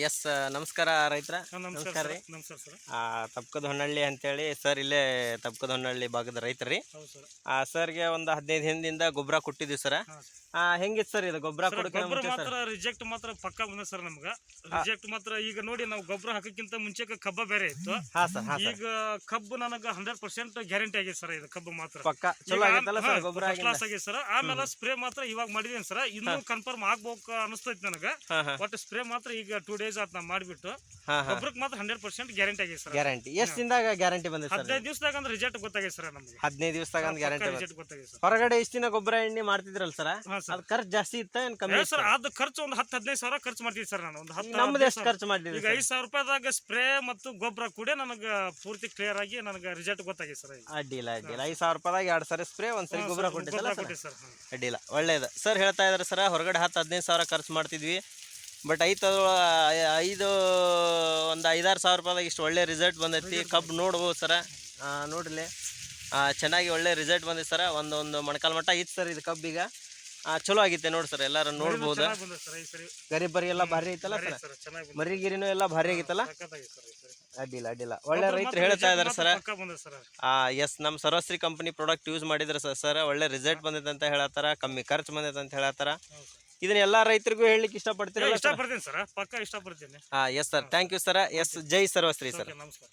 S ನಮಸ್ಕಾರ ರೈತರ. ನಮಸ್ಕಾರ ರೀ. ನಮಸ್ಕಾರ ಸರ್. ತಪ್ಕದ ಹೊನ್ನಳ್ಳಿ ಅಂತೇಳಿ ಸರ್, ಇಲ್ಲೇ ತಪ್ಕದ ಹೊನ್ನಳ್ಳಿ ಭಾಗದ ರೈತರು ರೀ. ಸರ್ಗೆ ಒಂದು 15 ದಿನದಿಂದ ಗೊಬ್ಬರ ಕೊಟ್ಟಿದ್ವಿ ಸರ್. ಹೆಂಗಿತ್ತು ಸರ್ ಇದು ಗೊಬ್ಬರ ಮಾತ್ರ ರಿಜೆಕ್ಟ್ ಮಾತ್ರ ಪಕ್ಕ ಬಂದ ಸರ್. ನಮ್ಗೆ ರಿಜೆಕ್ಟ್ ಮಾತ್ರ ಈಗ ನೋಡಿ, ನಾವು ಗೊಬ್ಬರ ಹಾಕಕ್ಕಿಂತ ಮುಂಚೆ ಕಬ್ಬ ಬೇರೆ ಇತ್ತು. ಈಗ ಕಬ್ಬು ನನಗೆ 100% ಗ್ಯಾರಂಟಿ ಆಗಿದೆ ಸರ್. ಇದು ಕಬ್ಬು ಮಾತ್ರ ಪಕ್ಕ ಚಲೋ ಆಗೈತಲ್ಲ ಸರ್, ಗೊಬ್ಬರ ಕ್ಲಾಸ್ ಆಗಿದೆ ಸರ್. ಆಮೇಲೆ ಸ್ಪ್ರೇ ಮಾತ್ರ ಇವಾಗ ಮಾಡಿದೀನಿ ಸರ್. ಇನ್ನೂ ಕನ್ಫರ್ಮ್ ಆಗ್ಬೇಕು ಅನಿಸ್ತೈತಿ ನನಗೆ. ಒಟ್ಟು ಸ್ಪ್ರೇ ಮಾತ್ರ ಈಗ 2 days ಆತ್ ನಾ ಮಾಡಿಬಿಟ್ಟು. ಗೊಬ್ಬರಕ್ಕೆ ಮಾತ್ರ 100% ಗ್ಯಾರಂಟಿ ಆಗಿದೆ ಸರ್. ಗ್ಯಾರಂಟಿ ಎಷ್ಟು ದಿನದಾಗ ಗ್ಯಾರಂಟಿ ಬಂದಿದೆ ಸರ್? 15 ದಿವಸದಾಗ ಅಂದ್ರೆ ರಿಜೆಕ್ಟ್ ಗೊತ್ತಾಗಿದೆ ಸರ್ ನಮಗೆ. 15 ದಿವಸದಾಗ ಗ್ಯಾರಂಟಿ ರಿಜೆಕ್ಟ್ ಗೊತ್ತಾಗಿದೆ ಸರ್. ಹೊರಗಡೆ ಇಷ್ಟು ದಿನ ಗೊಬ್ಬರ ಎಣ್ಣೆ ಮಾಡ್ತಿದ್ರಲ್ಲ ಸರ್, ಅದು ಖರ್ಚು ಜಾಸ್ತಿ ಇತ್ತ ಏನ್ ಕಮ್ಮಿ ಸರ್? ಅದು ಖರ್ಚು ಒಂದು 10-15 ಸಾವಿರ ಖರ್ಚು ಮಾಡ್ತೀವಿ ಸರ್. ನಾನು ಒಂದು 10 ನಮ್ದು ಎಷ್ಟು ಖರ್ಚು ಮಾಡಿದ್ವಿ? ಈಗ 5,000 ರೂಪಾಯಿದಾಗ ಸ್ಪ್ರೇ ಮತ್ತು ಗೊಬ್ಬರ ಕೂಡ ನನಗೆ ಪೂರ್ತಿ ಕ್ಲಿಯರ್ ಆಗಿ ನನಗೆ ರಿಸಲ್ಟ್ ಗೊತ್ತಾಗಿದೆ ಸರ್. ಅಡ್ಡಿಲ್ಲ 5,000 ರೂಪಾಯಿದಾಗ 2 ಸರಿ ಸ್ಪ್ರೇ, 1 ಸರಿ ಗೊಬ್ಬರ ಕೊಟ್ಟಿದ್ದಲ್ಲ ಸರ್. ಅಡ್ಡಿಲ್ಲ, ಒಳ್ಳೇದು ಸರ್. ಹೇಳ್ತಾ ಇದಾರೆ ಸರ್, ಹೊರಗಡೆ 10-15 ಸಾವಿರ ಖರ್ಚು ಮಾಡ್ತಿದ್ವಿ, ಬಟ್ ಒಂದು 5-6 ಸಾವಿರ ರೂಪಾಯಿದಾಗ ಇಷ್ಟು ಒಳ್ಳೆ ರಿಸಲ್ಟ್ ಬಂದೈತಿ. ಕಬ್ಬು ನೋಡ್ಬೋದು ಸರ, ನೋಡ್ರಿ ಚೆನ್ನಾಗಿ ಒಳ್ಳೆ ರಿಸಲ್ಟ್ ಬಂದಿದೆ ಸರ. ಒಂದು ಮೊಣಕಾಲು ಮಟ್ಟ ಇತ್ತು ಸರ್ ಇದು ಕಬ್ಬಿಗ. ಚಲೋ ಆಗಿತ್ತೆ ನೋಡಿ ಸರ್, ಎಲ್ಲರೂ ನೋಡ್ಬೋದು. ಗರಿ ಬರಿ ಎಲ್ಲ ಭಾರಿ ಐತಲ್ಲ ಸರ್, ಮರಿಗಿರಿನೂ ಎಲ್ಲ ಭಾರಿ ಆಗಿತ್ತಲ್ಲ. ಅಡ್ಡಿಲ್ಲ ಒಳ್ಳೆ ರೈತರು ಹೇಳ್ತಾ ಇದಾರೆ ಸರ್. ಎಸ್, ನಮ್ಮ ಸರ್ವಶ್ರೀ ಕಂಪನಿ ಪ್ರಾಡಕ್ಟ್ ಯೂಸ್ ಮಾಡಿದ್ರೆ ಸರ್ ಒಳ್ಳೆ ರಿಸಲ್ಟ್ ಬಂದೈತೆ ಅಂತ ಹೇಳತ್ತಾರ, ಕಮ್ಮಿ ಖರ್ಚು ಬಂದೈತೆ ಅಂತ ಹೇಳತ್ತಾರ. ಇದನ್ನ ಎಲ್ಲಾ ರೈತರಿಗೂ ಹೇಳಲಿಕ್ಕೆ ಇಷ್ಟಪಡ್ತೀನಿ ಸರ್. ಪಕ್ಕ ಇಷ್ಟಪಡ್ತೀನಿ. Yes sir, thank you sir. Yes, ಜೈ ಸರ್ವಶ್ರೀ ಸರ್. ನಮಸ್ಕಾರ.